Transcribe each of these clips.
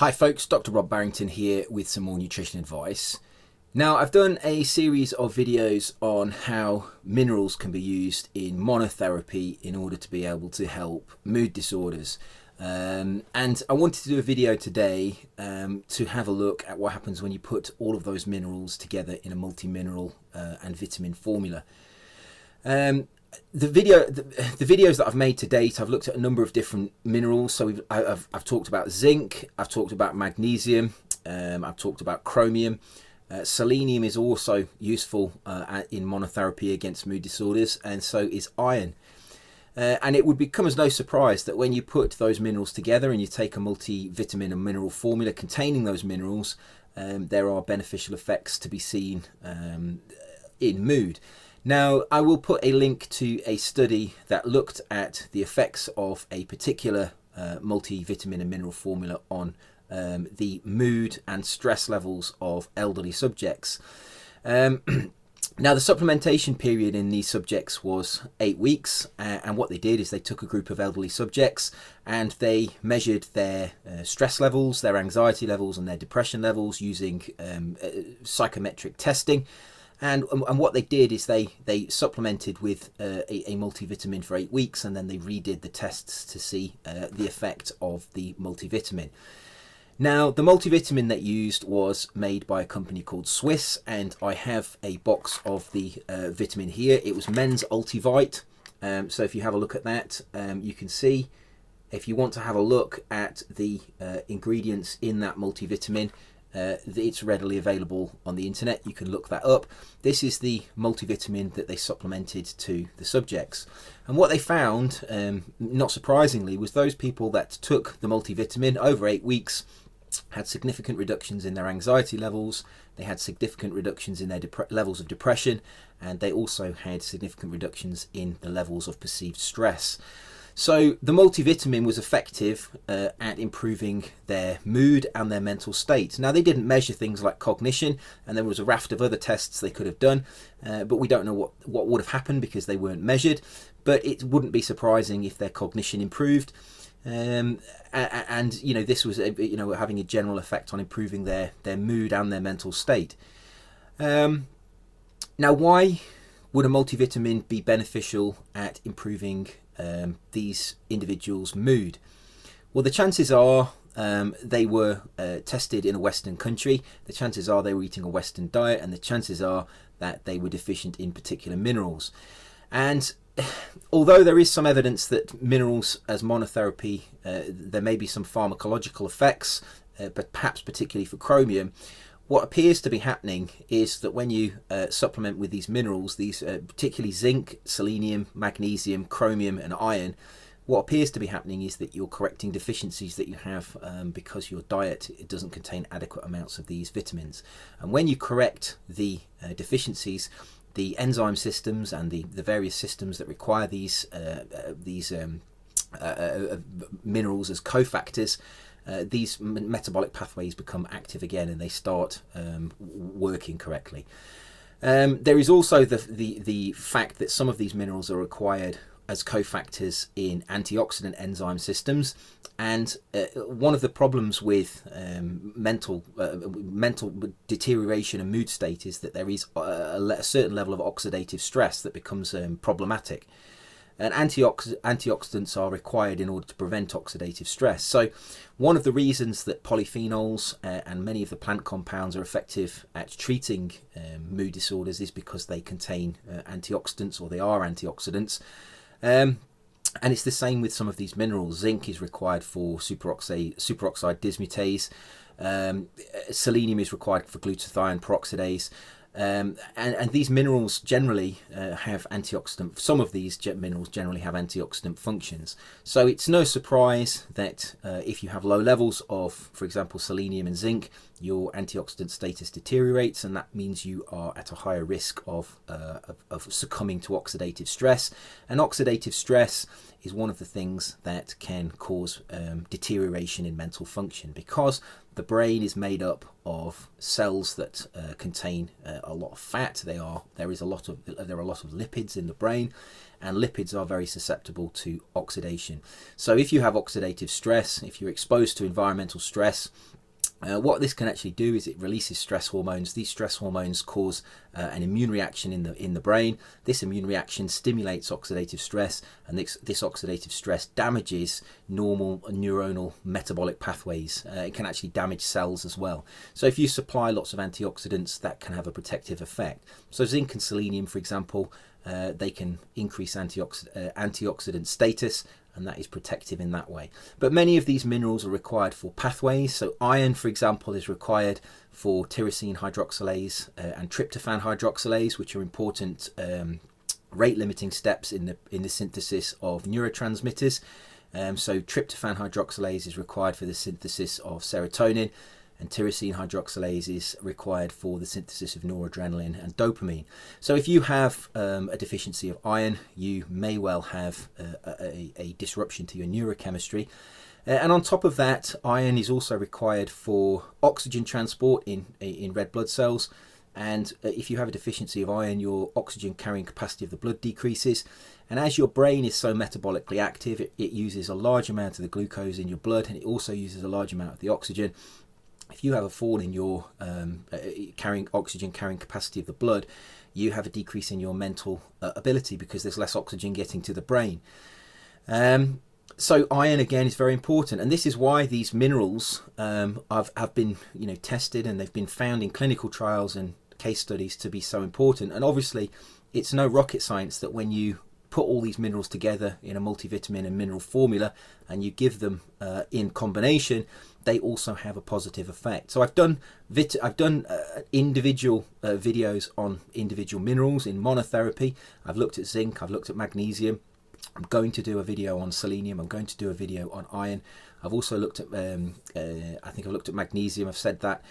Hi folks, Dr. Rob Barrington here with some more nutrition advice. Now, I've done a series of videos on how minerals can be used in monotherapy in order to be able to help mood disorders. And I wanted to do a video today to have a look at what happens when you put all of those minerals together in a multi-mineral and vitamin formula. The videos that I've made to date, I've looked at a number of different minerals. So I've talked about zinc, I've talked about magnesium, I've talked about chromium. Selenium is also useful in monotherapy against mood disorders, and so is iron. And it would become as no surprise that when you put those minerals together and you take a multivitamin and mineral formula containing those minerals, there are beneficial effects to be seen in mood. Now, I will put a link to a study that looked at the effects of a particular multivitamin and mineral formula on the mood and stress levels of elderly subjects. Now, the supplementation period in these subjects was 8 weeks, and what they did is they took a group of elderly subjects and they measured their stress levels, their anxiety levels and their depression levels using psychometric testing. And what they did is they supplemented with a multivitamin for 8 weeks, and then they redid the tests to see the effect of the multivitamin. Now, the multivitamin that used was made by a company called Swiss, and I have a box of the vitamin here. It was Men's Ultivite. So if you have a look at that, you can see, if you want to have a look at the ingredients in that multivitamin, it's readily available on the internet. You can look that up. This is the multivitamin that they supplemented to the subjects, and what they found, not surprisingly, was those people that took the multivitamin over 8 weeks had significant reductions in their anxiety levels, they had significant reductions in their levels of depression, and they also had significant reductions in the levels of perceived stress. So the multivitamin was effective at improving their mood and their mental state. Now, they didn't measure things like cognition, and there was a raft of other tests they could have done, but we don't know what would have happened because they weren't measured. But it wouldn't be surprising if their cognition improved, and you know, this was having a general effect on improving their mood and their mental state. Now, why would a multivitamin be beneficial at improving these individuals' mood? Well, the chances are they were tested in a Western country. The chances are they were eating a Western diet, and the chances are that they were deficient in particular minerals. And although there is some evidence that minerals as monotherapy, there may be some pharmacological effects, but perhaps particularly for chromium, what appears to be happening is that when you supplement with these minerals, these particularly zinc, selenium, magnesium, chromium and iron, what appears to be happening is that you're correcting deficiencies that you have because your diet, it doesn't contain adequate amounts of these vitamins. And when you correct the deficiencies, the enzyme systems and the various systems that require these minerals as cofactors, these metabolic pathways become active again, and they start working correctly. There is also the fact that some of these minerals are required as cofactors in antioxidant enzyme systems, and one of the problems with mental deterioration and mood state is that there is a certain level of oxidative stress that becomes problematic. And antioxidants are required in order to prevent oxidative stress. So one of the reasons that polyphenols and many of the plant compounds are effective at treating mood disorders is because they contain antioxidants, or they are antioxidants. And it's the same with some of these minerals. Zinc is required for superoxide dismutase. Selenium is required for glutathione peroxidase. And these minerals generally have antioxidant. Some of these minerals generally have antioxidant functions. So it's no surprise that if you have low levels of, for example, selenium and zinc, your antioxidant status deteriorates, and that means you are at a higher risk of succumbing to oxidative stress. And oxidative stress is one of the things that can cause deterioration in mental function, because the brain is made up of cells that contain a lot of fat. There are a lot of lipids in the brain, and lipids are very susceptible to oxidation. So if you have oxidative stress, if you're exposed to environmental stress, what this can actually do is it releases stress hormones. These stress hormones cause an immune reaction in the brain. This immune reaction stimulates oxidative stress, and this oxidative stress damages normal neuronal metabolic pathways. It can actually damage cells as well. So if you supply lots of antioxidants, that can have a protective effect. So zinc and selenium, for example, they can increase antioxidant status, and that is protective in that way. But many of these minerals are required for pathways. So iron, for example, is required for tyrosine hydroxylase and tryptophan hydroxylase, which are important rate limiting steps in the synthesis of neurotransmitters. So tryptophan hydroxylase is required for the synthesis of serotonin, and tyrosine hydroxylase is required for the synthesis of noradrenaline and dopamine. So if you have a deficiency of iron, you may well have a disruption to your neurochemistry. And on top of that, iron is also required for oxygen transport in red blood cells. And if you have a deficiency of iron, your oxygen carrying capacity of the blood decreases. And as your brain is so metabolically active, it uses a large amount of the glucose in your blood, and it also uses a large amount of the oxygen. If you have a fall in your oxygen carrying capacity of the blood, you have a decrease in your mental ability, because there's less oxygen getting to the brain. So iron again is very important, and this is why these minerals have been tested, and they've been found in clinical trials and case studies to be so important. And obviously, it's no rocket science that when you put all these minerals together in a multivitamin and mineral formula and you give them in combination, they also have a positive effect. So I've done individual videos on individual minerals in monotherapy. I've looked at zinc, I've looked at magnesium. I'm going to do a video on selenium. I'm going to do a video on iron. I've also looked at I think I've looked at magnesium. I've said that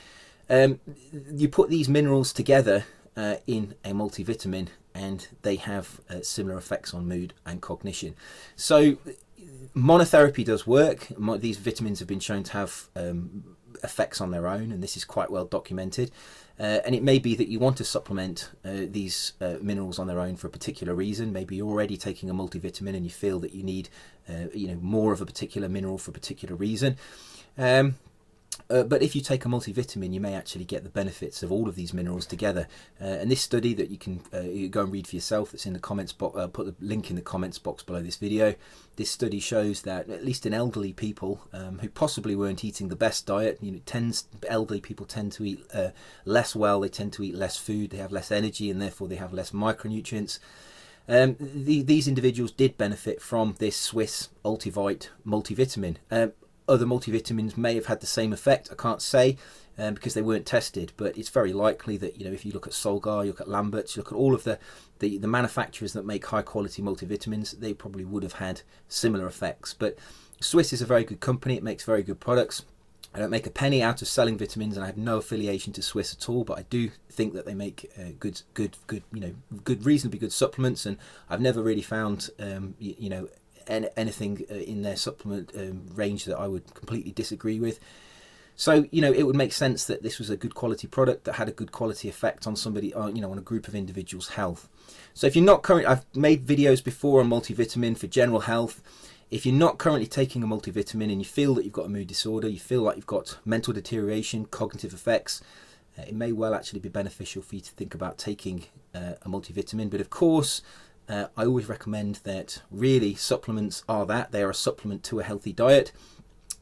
you put these minerals together in a multivitamin, and they have similar effects on mood and cognition. So monotherapy does work. These vitamins have been shown to have effects on their own, and this is quite well documented. And it may be that you want to supplement these minerals on their own for a particular reason. Maybe you're already taking a multivitamin and you feel that you need more of a particular mineral for a particular reason. But if you take a multivitamin, you may actually get the benefits of all of these minerals together. And this study that you can go and read for yourself, that's in the comments box, put the link in the comments box below this video. This study shows that at least in elderly people who possibly weren't eating the best diet, elderly people tend to eat less well, they tend to eat less food, they have less energy, and therefore they have less micronutrients. These individuals did benefit from this Swiss Ultivite multivitamin. Other multivitamins may have had the same effect. I can't say because they weren't tested, but it's very likely that if you look at Solgar, you look at Lambert's, you look at all of the manufacturers that make high quality multivitamins, they probably would have had similar effects. But Swiss is a very good company. It makes very good products. I don't make a penny out of selling vitamins, and I have no affiliation to Swiss at all. But I do think that they make good, reasonably good supplements, and I've never really found anything in their supplement range that I would completely disagree with. So it would make sense that this was a good quality product that had a good quality effect on somebody, on a group of individuals' health. So if you're not currently, I've made videos before on multivitamin for general health. If you're not currently taking a multivitamin and you feel that you've got a mood disorder, you feel like you've got mental deterioration, cognitive effects, it may well actually be beneficial for you to think about taking a multivitamin. But of course, I always recommend that really supplements are that. They are a supplement to a healthy diet.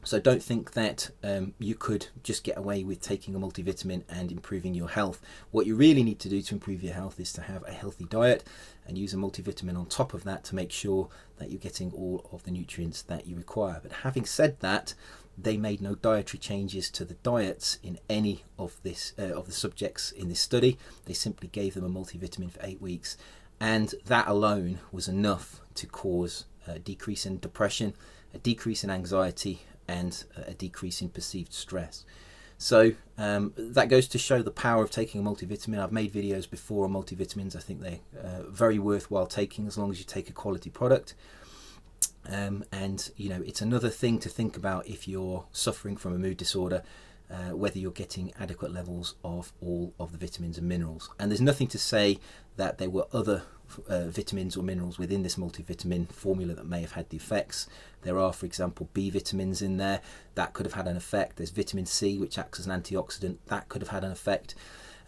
So don't think that you could just get away with taking a multivitamin and improving your health. What you really need to do to improve your health is to have a healthy diet and use a multivitamin on top of that to make sure that you're getting all of the nutrients that you require. But having said that, they made no dietary changes to the diets in any of the subjects in this study. They simply gave them a multivitamin for 8 weeks. And that alone was enough to cause a decrease in depression, a decrease in anxiety, and a decrease in perceived stress. So that goes to show the power of taking a multivitamin. I've made videos before on multivitamins. I think they're very worthwhile taking as long as you take a quality product. And you know, it's another thing to think about if you're suffering from a mood disorder, whether you're getting adequate levels of all of the vitamins and minerals. And there's nothing to say that there were other vitamins or minerals within this multivitamin formula that may have had the effects. There are, for example, B vitamins in there that could have had an effect. There's vitamin C, which acts as an antioxidant, that could have had an effect.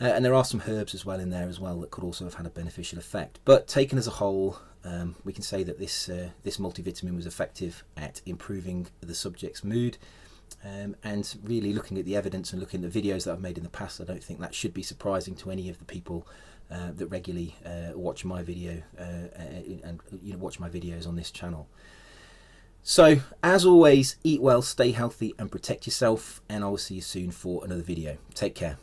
And there are some herbs as well in there as well that could also have had a beneficial effect. But taken as a whole, we can say that this multivitamin was effective at improving the subject's mood. And really looking at the evidence and looking at the videos that I've made in the past, I don't think that should be surprising to any of the people that regularly watch my video and watch my videos on this channel. So as always, eat well, stay healthy and protect yourself, and I will see you soon for another video. Take care.